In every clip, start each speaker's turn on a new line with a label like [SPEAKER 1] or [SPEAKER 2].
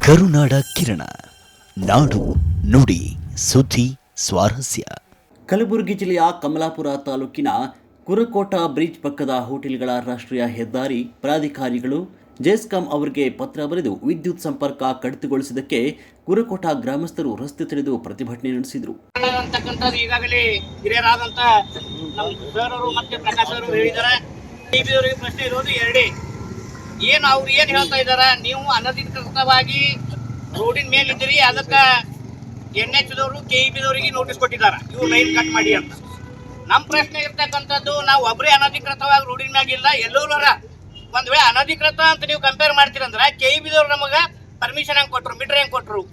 [SPEAKER 1] ಕರುನಾಡ ಕಿರಣ, ನಾಡು ನುಡಿ ಸುದ್ದಿ ಸ್ವಾರಸ್ಯ. ಕಲಬುರಗಿ ಜಿಲ್ಲೆಯ ಕಮಲಾಪುರ ತಾಲೂಕಿನ ಕುರಕೋಟ ಬ್ರಿಡ್ಜ್ ಪಕ್ಕದ ಹೋಟೆಲ್ಗಳ ರಾಷ್ಟ್ರೀಯ ಹೆದ್ದಾರಿ ಪ್ರಾಧಿಕಾರಿಗಳು ಜೆಸ್ಕಾಂ ಅವರಿಗೆ ಪತ್ರ ಬರೆದು ವಿದ್ಯುತ್ ಸಂಪರ್ಕ ಕಡಿತಗೊಳಿಸಿದ್ದಕ್ಕೆ ಕುರಕೋಟ ಗ್ರಾಮಸ್ಥರು ರಸ್ತೆ ತಡೆದು ಪ್ರತಿಭಟನೆ ನಡೆಸಿದರು.
[SPEAKER 2] ಈಗಾಗಲೇ ಹಿರಿಯರಾದಂತ ಸರ್ ಅವರು ಮತ್ತೆ ಪ್ರಕಾಶ್ ಅವರು ಹೇಳಿದ್ದಾರೆ. ಪ್ರಶ್ನೆ ಇರೋದು ಎರಡೇ, ಅವ್ರು ಏನ್ ಹೇಳ್ತಾ ಇದಾರ, ನೀವು ಅನಧಿಕೃತವಾಗಿ ರೋಡಿನ ಮೇಲೆ ಇದ್ದೀರಿ, ಅದಕ್ಕ NH ದವರು KEB ದವರಿಗೆ ನೋಟಿಸ್ ಕೊಟ್ಟಿದ್ದಾರೆ, ಇವ್ರು ಲೈನ್ ಕಟ್ ಮಾಡಿ ಅಂತ. ನಮ್ಮ ಪ್ರಶ್ನೆ ಇರ್ತಕ್ಕಂಥದ್ದು, ನಾವು ಒಬ್ಬರೇ ಅನಧಿಕೃತವಾಗಿ ರೋಡಿನ ಮ್ಯಾಗಿಲ್ಲ, ಎಲ್ಲರೂ ಒಂದ್ ವೇಳೆ ಅನಧಿಕೃತ ಅಂತ ನೀವು ಕಂಪೇರ್ ಮಾಡ್ತೀರಂದ್ರ KEB ದವ್ರು ನಮಗ ಪರ್ಮಿಷನ್ ಹೆಂಗ್ ಕೊಟ್ರು, ಮೀಟರ್ ಹೆಂಗ್ ಕೊಟ್ರು,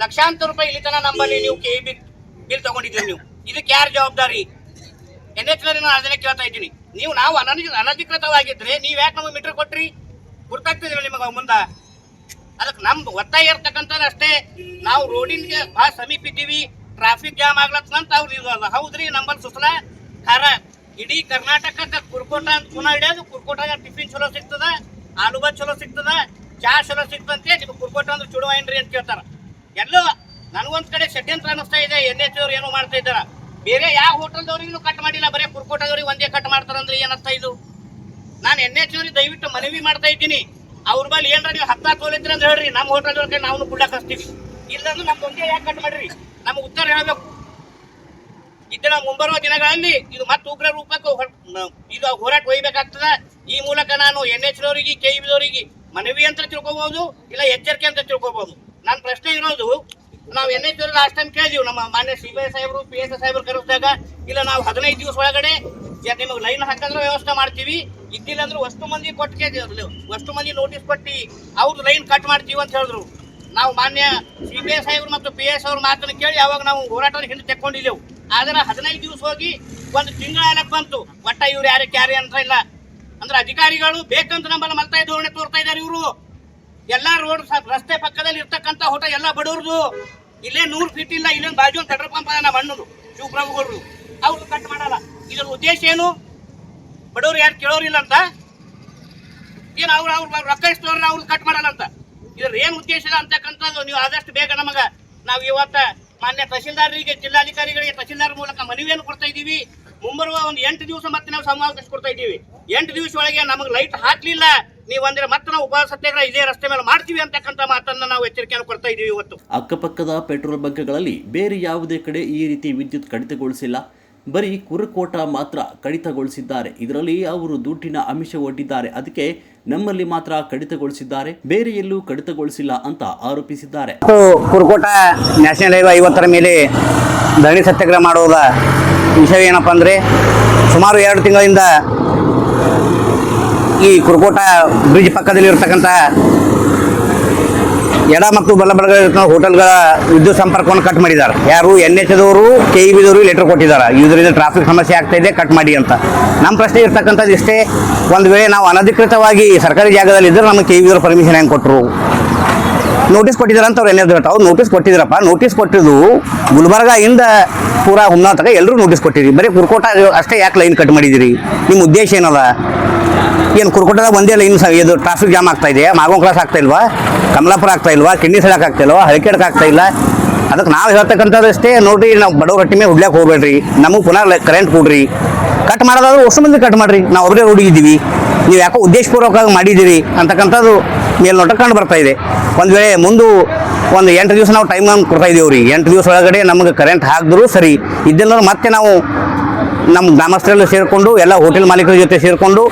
[SPEAKER 2] ಲಕ್ಷಾಂತರ ರೂಪಾಯಿ ಇಲ್ಲಿ ತನ ನಂಬಲ್ಲಿ ನೀವು KEB ಬಿಲ್ ತಗೊಂಡಿದ್ದೀರಿ. ನೀವು ಇದಕ್ಕೆ ಯಾರು ಜವಾಬ್ದಾರಿ? NH ನಾನು ಅದನ್ನೇ ಕೇಳ್ತಾ ಇದ್ದೀನಿ. ನಾವು ಅನಧಿಕೃತವಾಗಿದ್ರೆ ನೀವ್ ಯಾಕೆ ನಮಗೆ ಮೀಟರ್ ಕೊಟ್ರಿ? ಗುರ್ತಾಗ್ತಿದಿಲ್ಲ ನಿಮಗ ಮುಂದ? ಅದಕ್ಕೆ ನಮ್ ಒತ್ತಾಯ ಇರ್ತಕ್ಕಂಥದ್ದು ಅಷ್ಟೇ, ನಾವು ರೋಡಿನ್ಗೆ ಬಹಳ ಸಮೀಪ ಇದ್ದೀವಿ, ಟ್ರಾಫಿಕ್ ಜಾಮ್ ಆಗ್ಲತ್ತಂತ ಅವ್ರು ಹೌದ್ರಿ, ನಮ್ಮಲ್ಲಿ ಸುಸಲ ಖಾರ ಇಡೀ ಕರ್ನಾಟಕಕ್ಕೆ ಕುರ್ಕೋಟ ಅಂತ ಪುನಃ ಹಿಡಿಯೋದು. ಕುರ್ಕೋಟಾಗ ಟಿಫಿನ್ ಚಲೋ ಸಿಗ್ತದ, ಆಲೂಬಾ ಚಲೋ ಸಿಗ್ತದ, ಚಾ ಚಲೋ ಸಿಗ್ತಂತೆ, ನಿಮ್ಗೆ ಕುರ್ಕೋಟ ಅಂದ್ರೆ ಚುಡುವ ಏನ್ರಿ ಅಂತ ಕೇಳ್ತಾರ. ಎಲ್ಲೋ ನನಗೊಂದ್ ಕಡೆ ಷಡ್ಯಂತ್ರ ಅನಿಸ್ತಾ ಇದೆ. NH ಅವ್ರು ಏನೋ ಮಾಡ್ತಾ ಇದ್ದಾರ, ಬೇರೆ ಯಾವ ಹೋಟೆಲ್ದವ್ರಿಗೂ ಕಟ್ ಮಾಡಿಲ್ಲ, ಬರೀ ಕುರ್ಕೋಟದವ್ರಿಗೆ ಒಂದೇ ಕಟ್ ಮಾಡ್ತಾರಂದ್ರೆ ಏನರ್ಥ ಇದು? ನಾನು NH ಅವ್ರಿಗೆ ದಯವಿಟ್ಟು ಮನವಿ ಮಾಡ್ತಾ ಇದ್ದೀನಿ, ಅವ್ರ ಬಳಿ ಏನ್ರ ನೀವು ಹತ್ತ ತೋಲಿದ್ರಿ ಅಂತ ಹೇಳ್ರಿ, ನಮ್ಮ ಹೋಟೆಲ್ದವ್ರಿಗೆ ನಾವು ಕುಡ್ಲಕ್ ಹಚ್ತೀವಿ, ಇಲ್ಲಾಂದ್ರೆ ನಮ್ದು ಒಂದೇ ಯಾಕೆ ಕಟ್ ಮಾಡ್ರಿ? ನಮ್ಗೆ ಉತ್ತರ ಹೇಳ್ಬೇಕು. ಇದನ್ನ ಮುಂಬರುವ ದಿನಗಳಲ್ಲಿ ಇದು ಮತ್ತೆ ಉಗ್ರ ರೂಪಕ್ಕೆ ಇದು ಹೋರಾಟ ಒಯ್ಯಬೇಕಾಗ್ತದ. ಈ ಮೂಲಕ ನಾನು NH ದವರಿಗೆ KEB ದವರಿಗೆ ಮನವಿ ಅಂತ ತಿಳ್ಕೊಬಹುದು, ಇಲ್ಲ ಎಚ್ಚರಿಕೆ ಅಂತ ತಿಳ್ಕೊಬಹುದು. ನನ್ನ ಪ್ರಶ್ನೆ ಇರೋದು, ನಾವು NH ದವ್ರು ಲಾಸ್ಟ್ ಟೈಮ್ ಕೇಳಿದೀವಿ, ನಮ್ಮ ಮಾನ್ಯ CBI ಸಾಹೇಬರು PS ಸಾಹೇಬರು ಕರೆಸಿದಾಗ, ಇಲ್ಲ ನಾವು 15 ದಿವಸ ಒಳಗಡೆ ನಿಮಗೆ ಲೈನ್ ಹಾಕಿದ್ರೆ ವ್ಯವಸ್ಥೆ ಮಾಡ್ತೀವಿ, ಇದ್ದಿಲ್ಲ ಅಂದ್ರೆ ವಸ್ತು ಮಂದಿ ವಸ್ತು ಮಂದಿ ನೋಟಿಸ್ ಕೊಟ್ಟು ಅವ್ರು ಲೈನ್ ಕಟ್ ಮಾಡ್ತೀವಿ ಅಂತ ಹೇಳಿದ್ರು. ನಾವು ಮಾನ್ಯ CBI ಸಾಹೇಬರು ಮತ್ತು PS ಅವ್ರ ಮಾತನ್ನು ಕೇಳಿ ಅವಾಗ ನಾವು ಹೋರಾಟವನ್ನು ಹಿಂದೆ ತೆಕ್ಕೊಂಡಿದ್ದೆವು. ಆದ್ರೆ 15 ದಿವಸ ಹೋಗಿ ಒಂದು ತಿಂಗಳ ಆಲಕ್ ಬಂತು, ಒಟ್ಟ ಇವ್ರು ಯಾರೇ ಕ್ಯಾರಿ ಅಂತ ಇಲ್ಲ. ಅಂದ್ರೆ ಅಧಿಕಾರಿಗಳು ಬೇಕಂತ ನಮ್ಮಲ್ಲಿ ಮಲ್ತಾಯ ಧೋರಣೆ ತೋರ್ತಾ ಇದ್ದಾರೆ. ಇವರು ಎಲ್ಲಾ ರೋಡ್ ರಸ್ತೆ ಪಕ್ಕದಲ್ಲಿ ಇರ್ತಕ್ಕಂಥ ಹೋಟೆಲ್ ಎಲ್ಲ ಬಡವ್ರದು, ಇಲ್ಲೇ 100 ಫೀಟ್ ಇಲ್ಲ, ಇಲ್ಲೊಂದು ಬಾಜು ಒಂದು ಪೆಟ್ರೋಲ್ ಪಂಪ್ ಅದ ಮಣ್ಣದು ಶಿವಪ್ರಭುಗಳು, ಅವ್ರು ಕಟ್ ಮಾಡಲ್ಲ. ಇದರ ಉದ್ದೇಶ ಏನು? ಬಡವ್ರು ಯಾರು ಕೇಳೋರಿಲ್ಲ ಅಂತ ಏನು, ಅವ್ರು ರೊಕ್ಕ ಇಷ್ಟವ್ರ ಅವ್ರು ಕಟ್ ಮಾಡಲ್ಲ ಅಂತ. ಇದ್ರ ಏನ್ ಉದ್ದೇಶ ಅಂತಕ್ಕಂಥದ್ದು ನೀವು ಆದಷ್ಟು ಬೇಗ ನಮಗ, ನಾವು ಇವತ್ತ ಮಾನ್ಯ ತಹಶೀಲ್ದಾರರಿಗೆ, ಜಿಲ್ಲಾಧಿಕಾರಿಗಳಿಗೆ ತಹಶೀಲ್ದಾರ್ ಮೂಲಕ ಮನವಿಯನ್ನು ಕೊಡ್ತಾ ಇದ್ದೀವಿ. ಮುಂಬರುವ ಒಂದು 8 ದಿವಸ ಮತ್ತೆ ನಾವು ಸಮಾವೇಶ ಕೊಡ್ತಾ ಇದ್ದೀವಿ. 8 ದಿವಸ ಒಳಗೆ ನಮಗೆ ಲೈಟ್ ಹಾಕ್ಲಿಲ್ಲ ನೀವು ಅಂದ್ರೆ ಮತ್ತೆ ನಾವು ಉಪವಾಸ ಸತ್ಯಾಗ್ರಹ ಇದೇ ರಸ್ತೆ ಮೇಲೆ ಮಾಡ್ತೀವಿ ಅಂತಕ್ಕಂಥ ಮಾತನ್ನ ನಾವು ಎಚ್ಚರಿಕೆಯನ್ನು ಕೊಡ್ತಾ ಇದ್ದೀವಿ. ಇವತ್ತು
[SPEAKER 1] ಅಕ್ಕಪಕ್ಕದ ಪೆಟ್ರೋಲ್ ಬಂಕ್ಗಳಲ್ಲಿ ಬೇರೆ ಯಾವುದೇ ಕಡೆ ಈ ರೀತಿ ವಿದ್ಯುತ್ ಕಡಿತಗೊಳಿಸಿಲ್ಲ, ಬರೀ ಕುರಕೋಟ ಮಾತ್ರ ಕಡಿತಗೊಳಿಸಿದ್ದಾರೆ. ಇದರಲ್ಲಿ ಅವರು ದುಡ್ಡಿನ ಆಮಿಷ ಒಡ್ಡಿದ್ದಾರೆ, ಅದಕ್ಕೆ ನಮ್ಮಲ್ಲಿ ಮಾತ್ರ ಕಡಿತಗೊಳಿಸಿದ್ದಾರೆ, ಬೇರೆ ಎಲ್ಲೂ ಕಡಿತಗೊಳಿಸಿಲ್ಲ ಅಂತ ಆರೋಪಿಸಿದ್ದಾರೆ.
[SPEAKER 3] ಕುರಕೋಟ ನ್ಯಾಷನಲ್ ಹೈವೇ 50ರ ಮೇಲೆ ಧರಣಿ ಸತ್ಯಾಗ್ರಹ ಮಾಡುವುದ ವಿಷಯ ಏನಪ್ಪ ಅಂದರೆ, ಸುಮಾರು 2 ತಿಂಗಳಿಂದ ಈ ಕುರಕೋಟ ಬ್ರಿಡ್ಜ್ ಪಕ್ಕದಲ್ಲಿ ಇರತಕ್ಕಂಥ ಎಡ ಮತ್ತು ಬಲಬಲಗಳ ಹೋಟೆಲ್ಗಳ ವಿದ್ಯುತ್ ಸಂಪರ್ಕವನ್ನು ಕಟ್ ಮಾಡಿದ್ದಾರೆ. ಯಾರು? NH ದವರು, KEB ದವರು ಲೆಟರ್ ಕೊಟ್ಟಿದ್ದಾರೆ, ಇದರಿಂದ ಟ್ರಾಫಿಕ್ ಸಮಸ್ಯೆ ಆಗ್ತಾ ಇದೆ, ಕಟ್ ಮಾಡಿ ಅಂತ. ನಮ್ಮ ಪ್ರಶ್ನೆ ಇರ್ತಕ್ಕಂಥದ್ದು ಇಷ್ಟೇ, ಒಂದು ವೇಳೆ ನಾವು ಅನಧಿಕೃತವಾಗಿ ಸರ್ಕಾರಿ ಜಾಗದಲ್ಲಿ ಇದ್ದರೆ ನಮಗೆ KEB ದವರು ಪರ್ಮಿಷನ್ ಹೆಂಗೆ ಕೊಟ್ಟರು? ನೋಟಿಸ್ ಕೊಟ್ಟಿದ್ದಾರೆ ಅಂತ ಅವ್ರು NH ದವರು ಅವ್ರು ನೋಟಿಸ್ ಕೊಟ್ಟಿದ್ರಪ್ಪ. ನೋಟಿಸ್ ಕೊಟ್ಟಿದ್ದು ಗುಲ್ಬರ್ಗಾಯಿಂದ ಪೂರಾ ಹುಮ್ನಾ ತನಕ ಎಲ್ಲರೂ ನೋಟಿಸ್ ಕೊಟ್ಟಿರಿ, ಬರೀ ಕುರಕೋಟ ಅಷ್ಟೇ ಯಾಕೆ ಲೈನ್ ಕಟ್ ಮಾಡಿದಿರಿ? ನಿಮ್ಮ ಉದ್ದೇಶ ಏನದ? ಏನು ಕುರಕೋಟದಾಗ ಒಂದೇ ಲೈನ್ ಇದು ಟ್ರಾಫಿಕ್ ಜಾಮ್ ಆಗ್ತಾ ಇದೆ? ಮಾಗೋನ್ ಕ್ರಾಸ್ ಆಗ್ತಾ ಇಲ್ವಾ? ಕಮಲಾಪುರ ಆಗ್ತಾ ಇಲ್ವಾ? ಕಿಂಡಿ ಸಡಕ್ ಆಗ್ತಾ ಇಲ್ವಾ? ಹಳಕೆಡ್ಕ ಆಗ್ತಾ ಇಲ್ಲ? ಅದಕ್ಕೆ ನಾವು ಹೇಳ್ತಕ್ಕಂಥದ್ದು ಅಷ್ಟೇ, ನೋಡ್ರಿ, ನಾವು ಬಡವ್ರ ರೊಟ್ಟಿ ಮೇಲೆ ಹುಡ್ಲಿಕ್ಕೆ ಹೋಗ್ಬೇಡ್ರಿ, ನಮಗೆ ಪುನಃ ಕರೆಂಟ್ ಕೊಡ್ರಿ, ಕಟ್ ಮಾಡೋದಾದ್ರೆ ಅಷ್ಟು ಮಂದಿ ಕಟ್ ಮಾಡಿರಿ, ನಾವು ಒಬ್ಬರೇ ರೋಡಿಗಿದ್ದೀವಿ, ನೀವು ಯಾಕೋ ಉದ್ದೇಶಪೂರ್ವಕವಾಗಿ ಮಾಡಿದ್ದೀರಿ ಅಂತಕ್ಕಂಥದ್ದು ಮೇಲ್ನೋಟ ಕಂಡು ಬರ್ತಾ ಇದೆ. ಒಂದು ವೇಳೆ ಮುಂದೆ ಒಂದು 8 ದಿವಸ ನಾವು ಟೈಮ್ ಕೊಡ್ತಾ ಇದ್ದೀವಿ ರೀ, 8 ದಿವಸ ಒಳಗಡೆ ನಮಗೆ ಕರೆಂಟ್ ಹಾಕಿದ್ರು ಸರಿ, ಇದ್ದೆಲ್ಲ ಮತ್ತೆ ನಾವು ನಮ್ಮ ಗ್ರಾಮಸ್ಥರೆಲ್ಲ ಸೇರಿಕೊಂಡು ಎಲ್ಲ ಹೋಟೆಲ್ ಮಾಲೀಕರ ಜೊತೆ ಸೇರಿಕೊಂಡು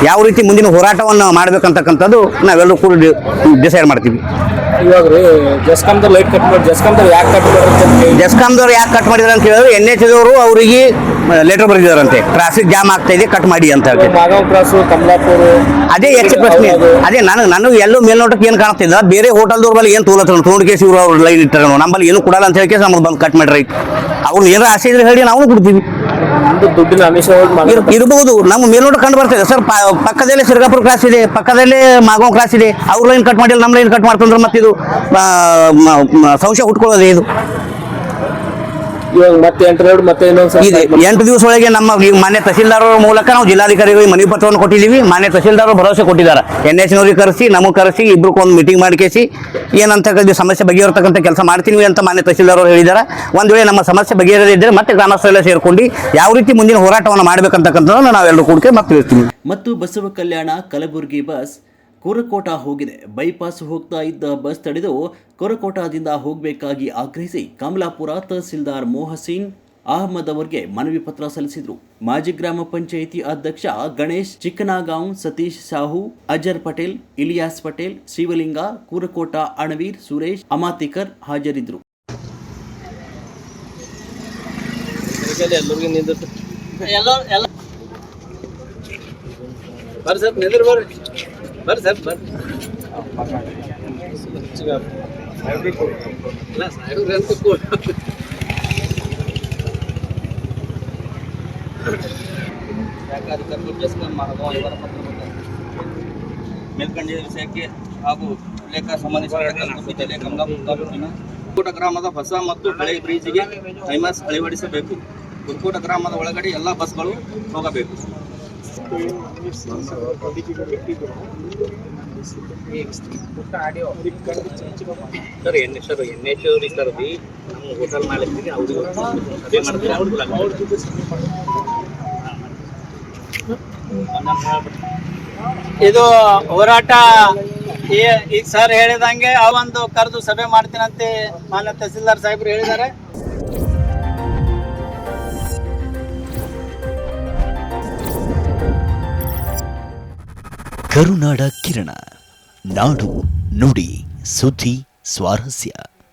[SPEAKER 3] ಯಾವ ರೀತಿ ಮುಂದಿನ ಹೋರಾಟವನ್ನು ಮಾಡಬೇಕಂತಕ್ಕಂಥದ್ದು ನಾವೆಲ್ಲರೂ ಕೂಡ ಡಿಸೈಡ್ ಮಾಡ್ತೀವಿ.
[SPEAKER 4] ಇವಾಗ ರೀ ಜೆಸ್ಕಾಮ್ದವ್ರು ಲೈಟ್ ಕಟ್ ಮಾಡಿ, ಜೆಸ್ಕಾಮ್ದವ್ರು ಯಾಕೆ ಕಟ್
[SPEAKER 3] ಮಾಡಿದ್ರು ಅಂತ ಹೇಳಿದ್ರೆ NH ದವರು ಅವರಿಗೆ ಲೆಟರ್ ಬರೆದಿದ್ದಾರಂತೆ, ಟ್ರಾಫಿಕ್ ಜಾಮ್ ಆಗ್ತಾ ಇದೆ, ಕಟ್ ಮಾಡಿ ಅಂತ ಹೇಳಿ.
[SPEAKER 4] ಮಾಗಾವ್ ಕ್ರಾಸು, ಕಮಲಾಪುರ,
[SPEAKER 3] ಅದೇ ಹೆಚ್ಚು ಪ್ರಶ್ನೆ. ಅದೇ ನನಗೆ ಎಲ್ಲೋ ಮೇಲ್ನೋಟಕ್ಕೆ ಏನು ಕಾಣ್ತಿದ್ದ, ಬೇರೆ ಹೋಟೆಲ್ದವ್ರ ಬಳಿ ಏನು ತೊಗೊಂಡ್ಕೇಸಿ ಇವರು ಅವ್ರು ಲೈನ್ ಇಟ್ಟಾರ, ನಮ್ಮಲ್ಲಿ ಏನು ಕೊಡಲ್ಲ ಅಂತ ಹೇಳಿ ನಮ್ಗೆ ಬಂದು ಕಟ್ ಮಾಡ್ರಿ. ಅವ್ರು ಏನಾರ ಆಸೆ ಇದ್ರೆ ಹೇಳಿ ನಾವು ಕೊಡ್ತೀವಿ.
[SPEAKER 4] ದುಡ್ಡಿನ ಆಮಿಷ
[SPEAKER 3] ಇರಬಹುದು, ನಮ್ಮ ಮೇಲ್ನೋಟ ಕಂಡು ಬರ್ತದೆ ಸರ್. ಪಕ್ಕದಲ್ಲೇ ಸಿರ್ಗಾಪುರ ಕ್ರಾಸ್ ಇದೆ, ಪಕ್ಕದಲ್ಲೇ ಮಾಗೋನ್ ಕ್ರಾಸ್ ಇದೆ, ಅವ್ರ ಲೈನ್ ಕಟ್ ಮಾಡಿಲ್ಲ, ನಮ್ಮ ಲೈನ್ ಕಟ್ ಮಾಡ್ತಂದ್ರೆ ಮತ್ತೆ ಇದು ಸಂಶಯ ಹುಟ್ಕೊಳ್ಳೋದೇ ಇದು.
[SPEAKER 4] ಇವಾಗ ಮತ್ತೆ 8 ರೋಡ್ ಮತ್ತೆ ಇನ್ನೊಂದ್ಸಲ
[SPEAKER 3] ಇದೆ 8 ದಿವಸ ಒಳಗೆ ನಮ್ಮ ಈ ಮಾನ್ಯ ತಹಸೀಲ್ದಾರ್ ಮೂಲಕ ನಾವು ಜಿಲ್ಲಾಧಿಕಾರಿಗಳಿಗೆ ಮನವಿ ಪತ್ರವನ್ನು ಕೊಟ್ಟಿದ್ದೀವಿ. ಮಾನ್ಯ ತಹಸೀಲ್ದಾರ್ ಭರವಸೆ ಕೊಟ್ಟಿದ್ದಾರೆ, NH ಕರೆಸಿ ನಮಗೆ ಕರೆಸಿ ಇಬ್ರು ಮೀಟಿಂಗ್ ಮಾಡಿಕೇಸಿ ಏನಂತ ಸಮಸ್ಯೆ ಬಗೆಹರ್ತಕ್ಕಂಥ ಕೆಲಸ ಮಾಡ್ತೀವಿ ಅಂತ ಮಾನ್ಯ ತಹಸೀಲ್ದಾರ್ ಅವರು ಹೇಳಿದ್ದಾರೆ. ಒಂದು ವೇಳೆ ನಮ್ಮ ಸಮಸ್ಯೆ ಬಗೆಹರದಿದ್ದರೆ ಮತ್ತೆ ಗ್ರಾಮಸ್ಥರೆಲ್ಲ ಸೇರ್ಕೊಂಡು ಯಾವ ರೀತಿ ಮುಂದಿನ ಹೋರಾಟವನ್ನು ಮಾಡಬೇಕಂತಕ್ಕಂಥದ್ದನ್ನು ನಾವೆಲ್ಲರೂ ಕೂಡಿಕೆ ಮತ್ತೆ ತಿಳಿಸ್ತೀವಿ.
[SPEAKER 1] ಮತ್ತು ಬಸವ ಕಲ್ಯಾಣ ಕಲಬುರಗಿ ಬಸ್ ಕುರಕೋಟ ಹೋಗಿದೆ. ಬೈಪಾಸ್ ಹೋಗ್ತಾ ಇದ್ದ ಬಸ್ ತಡೆದು ಕುರಕೋಟದಿಂದ ಹೋಗಬೇಕಾಗಿ ಆಗ್ರಹಿಸಿ ಕಮಲಾಪುರ ತಹಸೀಲ್ದಾರ್ ಮೊಹಸಿನ್ ಅಹಮದ್ ಅವರಿಗೆ ಮನವಿ ಪತ್ರ ಸಲ್ಲಿಸಿದರು. ಮಾಜಿ ಗ್ರಾಮ ಪಂಚಾಯಿತಿ ಅಧ್ಯಕ್ಷ ಗಣೇಶ್ ಚಿಕ್ಕನಾಗಾಂವ್, ಸತೀಶ್ ಸಾಹು, ಅಜರ್ ಪಟೇಲ್, ಇಲಿಯಾಸ್ ಪಟೇಲ್, ಶಿವಲಿಂಗ, ಕುರಕೋಟ ಅಣವೀರ್, ಸುರೇಶ್ ಅಮಾತಿಕರ್ ಹಾಜರಿದ್ದರು.
[SPEAKER 5] ಮೇಲ್ಕಂಡ ವಿಷಯಕ್ಕೆ ಹಾಗೂ ಉಲ್ಲೇಖ ಸಂಬಂಧಿಸಿದ ಜಿಲ್ಲೆ ಕಮಲಾಪುರ ತಾಲೂಕಿನ ಕುರುಕೋಟ ಗ್ರಾಮದ ಹೊಸ ಮತ್ತು ಹಳೆ ಬ್ರಿಡ್ಜ್ಗೆ ಐಮಾಸ್ ಅಳವಡಿಸಬೇಕು. ಕುರುಕೋಟ ಗ್ರಾಮದ ಒಳಗಡೆ ಎಲ್ಲ ಬಸ್ಗಳು ಹೋಗಬೇಕು. ಸರ್ NH ನಮ್ಮ ಹೋಟೆಲ್ ಮಾಲೀಕರಿಗೆ ಅವ್ರಿಗೆ ಅದೇ ಮಾಡ್ತಾರೆ.
[SPEAKER 2] ಇದು ಹೋರಾಟ ಈಗ ಸರ್ ಹೇಳಿದಂಗೆ ಆ ಒಂದು ಕರೆದು ಸಭೆ ಮಾಡ್ತೀನಂತೆ ಮಾನ್ಯ ತಹಸೀಲ್ದಾರ್ ಸಾಹೇಬರು ಹೇಳಿದ್ದಾರೆ.
[SPEAKER 1] ಕರುನಾಡ ಕಿರಣ, ನಾಡು ನುಡಿ ಸುದ್ದಿ ಸ್ವಾರಸ್ಯ.